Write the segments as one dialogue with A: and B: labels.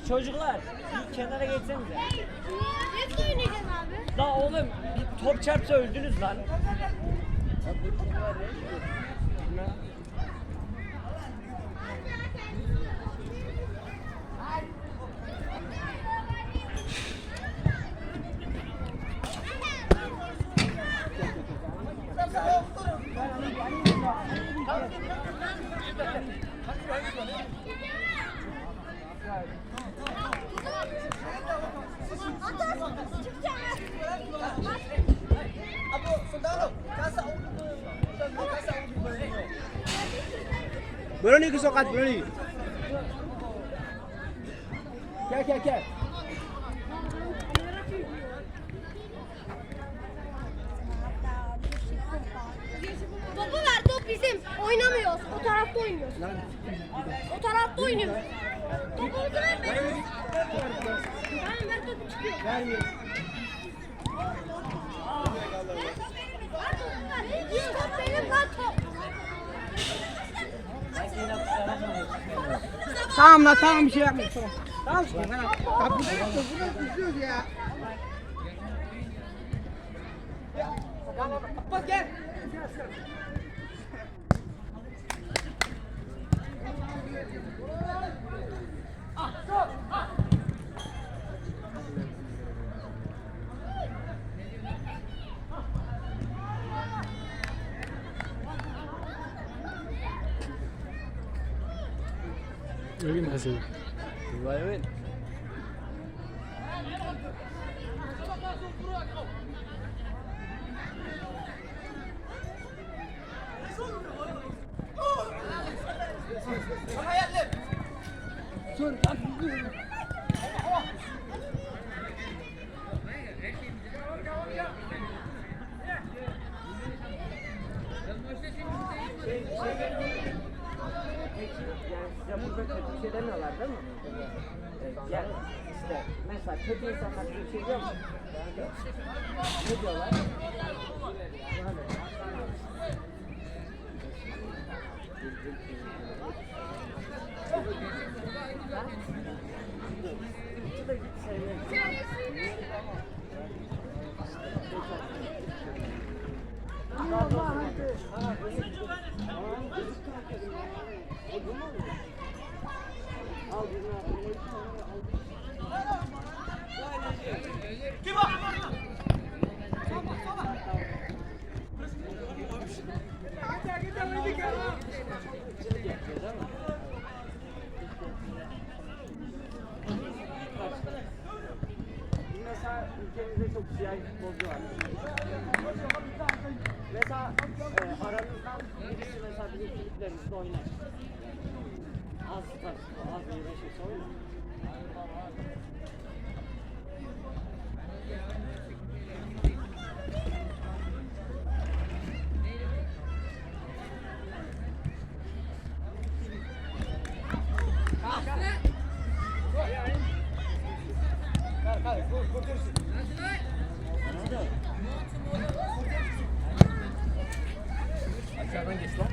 A: Çocuklar bir kenara geçsenize.
B: Nasıl oynayacağız abi?
A: La oğlum bir top çarpsa öldünüz lan.
C: Berani ke sokat berani. Gel.
B: Topu ver, top bizim. Oynamıyoruz. O tarafta oynuyoruz. O tarafta oynuyoruz. Topumuzu ver benim. Tamam ver topu çıkıyor.
C: Vermiyor.
B: Top benim lan top.
C: Tamam la tamam bir şey yapmayın tamam. Tamam işte ben bak burada yapıyoruz burada düşüyoruz ya. Abbas gel.
D: Öyle mi Hasan?
A: Evet. Ya burada kötü bir şey demiyorlar değil mi? Yani işte mesela kötü insanlar bir şey diyor mu? Ne diyorlar? Mesela ülkemizde çok siyah futbolcu var. Mesela aranızdan birisi mesela bizim kulüplerimizde oynar. Az bir şey oynar.
C: Aşağıdan geç lan.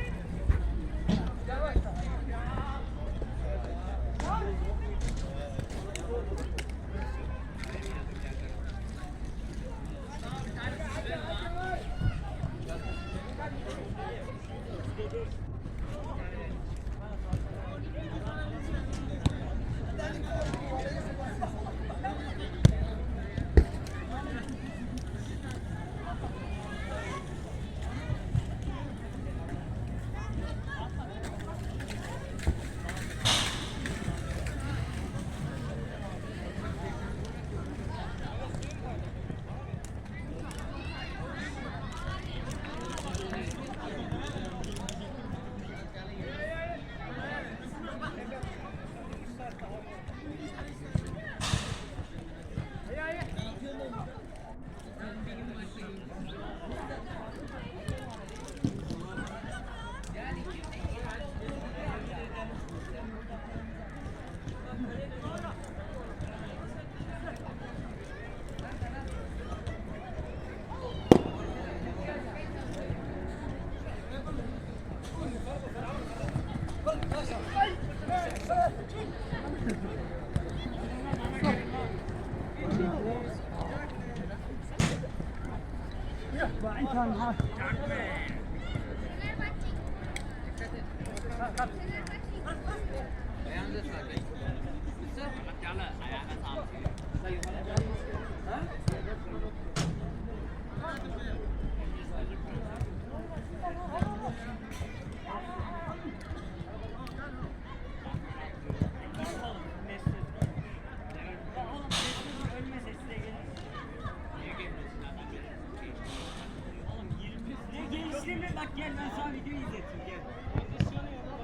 E: Gençliğimle bak gel ben sana video izleteyim gel.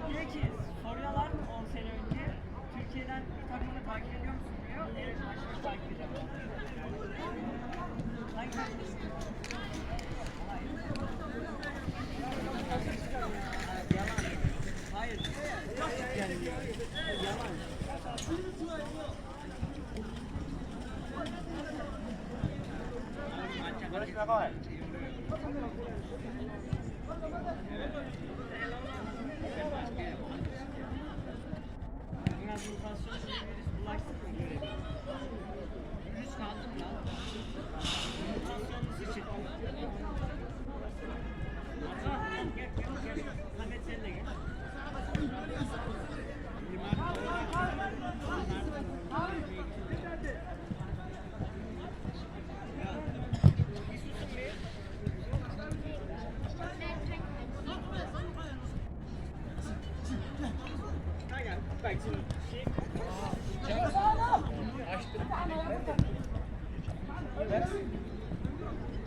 E: Diyor ki soruyorlar 10 sene önce Türkiye'den bir takımı takip ediyor musun diyor. Evet maçını takip ediyorum. Hangi maçı? Hayır.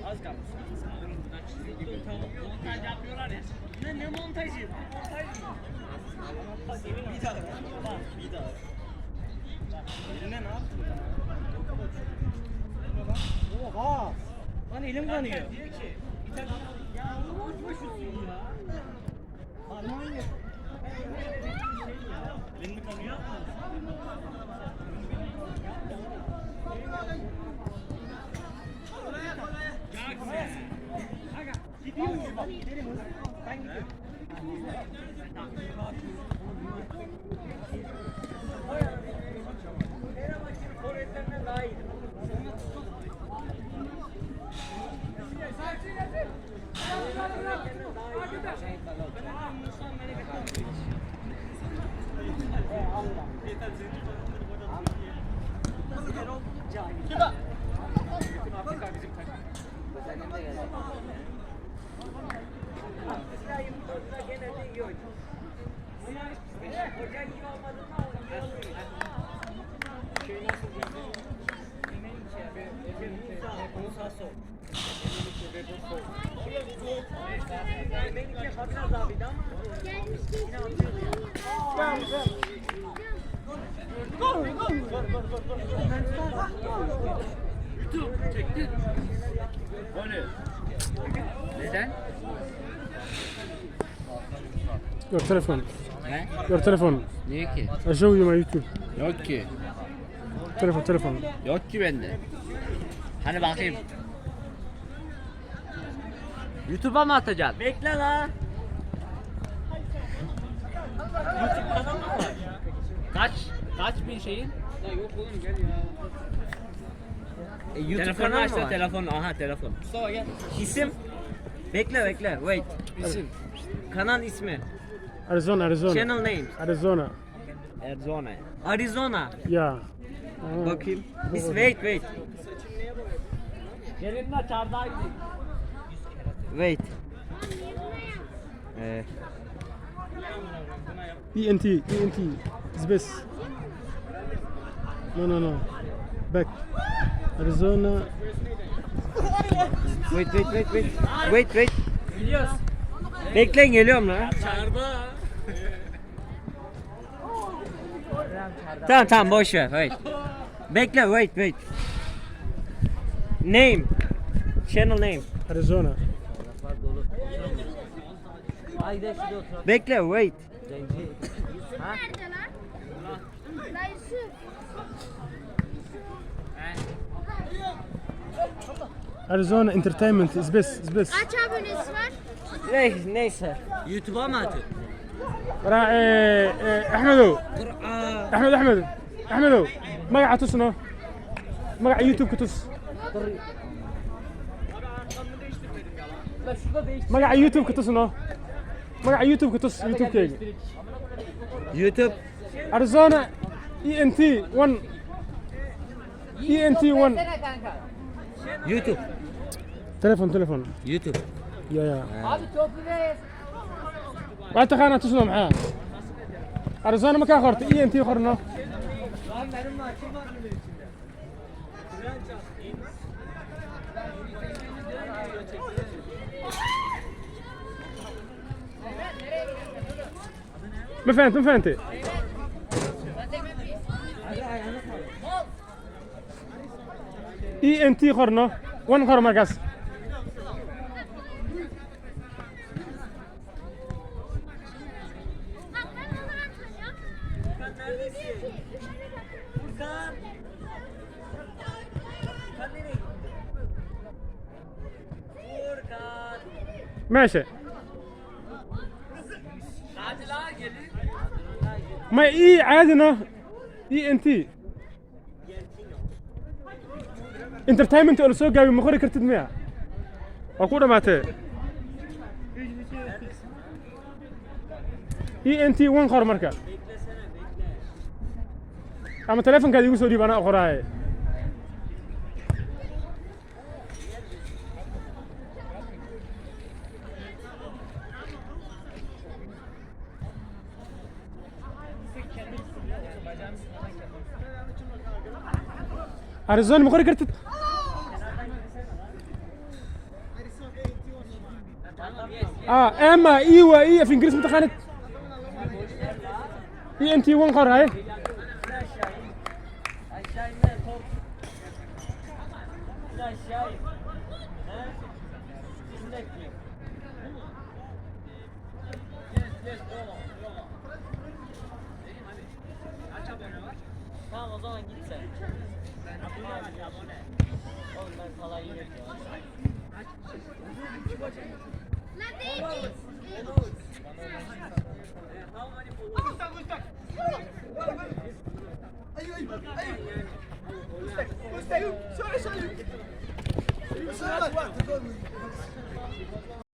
E: Az kaldı. Montaj yapıyorlar ya. Ne montajı? Bir daha. Bir daha. Eline ne yaptın? Oha! Lan elim kanıyor. Diyor ki, ya boşmuşsun ya. Aman ya. Elim mi kanıyor? Gidiyorum bak gidelim hızlı. Ben gidiyorum. Fenerbahçe'nin forvetlerinden daha iyiydi. Genelde iyi oynuyor. Hoca iyi olmadığında şey nasıl diyor? Musa Sol. Menike biraz abiydi ama yine atıyordu ya.
A: Neden?
D: Your telephone.
A: Ne?
D: Your telephone.
A: Niye ki?
D: I show you my YouTube.
A: Yok ki.
D: Telefon.
A: Yok ki bende. Hani bakayım. YouTube'a mı atacaksın?
E: Bekle la. YouTube kanalı mı var?
A: Kaç bin şeyin?
E: Ya yok oğlum gel ya.
A: YouTube
E: Telefonu
A: kanalı
E: açsa
A: mı var?
E: telefon. Aha telefon. Mustafa gel. İsim. Bekle. Wait.
A: İsim.
E: Kanal ismi.
D: Arizona.
E: Channel name.
D: Arizona.
A: Arizona.
E: Arizona.
D: Yeah.
E: Bakayım. Wait.
A: Gelin de çardağa gidelim.
E: Wait.
D: ENT. It's best. No. Back. Arizona.
E: Wait.
A: Biliyoruz.
E: Bekleyin geliyorum lan.
A: Çardağa.
E: Tamam boş ver. Wait. Bekle wait. Name. Channel name.
D: Arizona.
A: Haydi şurada otur.
E: Bekle wait.
B: Ha? Nerede lan? La Yusuf.
D: Arizona Entertainment is best.
B: Kaç abonesi var?
E: Neyse.
A: YouTube'a mı atıyorsun?
D: Ahmedo. Ahmedo. Magaca tusno. Magaca YouTube ka tus.
A: La şurada değiştir.
D: magaca youtube-ka tus no magaca youtube-ka tus youtube-kayga
C: YouTube.
D: Arizona ENT 1 ENT 1
A: kanka.
C: YouTube.
D: telefon
C: YouTube.
D: ya
A: Abi toplu ne?
D: waa taqaanaa tusno maxaa Arizona ma kaa qorta ENT qorno
E: Lan benim maçım var bunun içinde.
D: ma fahantay ENT qorno 1 qor markaas
E: Furkan neredesin? Furkan! Furkan nereye gitti? Furkan!
D: ماشي
E: Hadi la gelin.
D: ما اي عادي no ENT entertainment oo la soo gaabiyo ma qori kartid miya waa ku dhamaatee ENT 1 qor marka
E: Beklesene bekle.
D: ama telefonkaada igu soo dhiib anaa qoraaye Arizona ma qori kartid ama i waa i af ingiriis mataqaanid ENT 1 qor haye
E: Aşağı in. Aşağı in top. Aşağı in. He? Şimdi bekliyorum. Tamam o zaman git sen. Abone. Oğlum ben falan yerim ya.
B: Lan değil.
E: How many followers?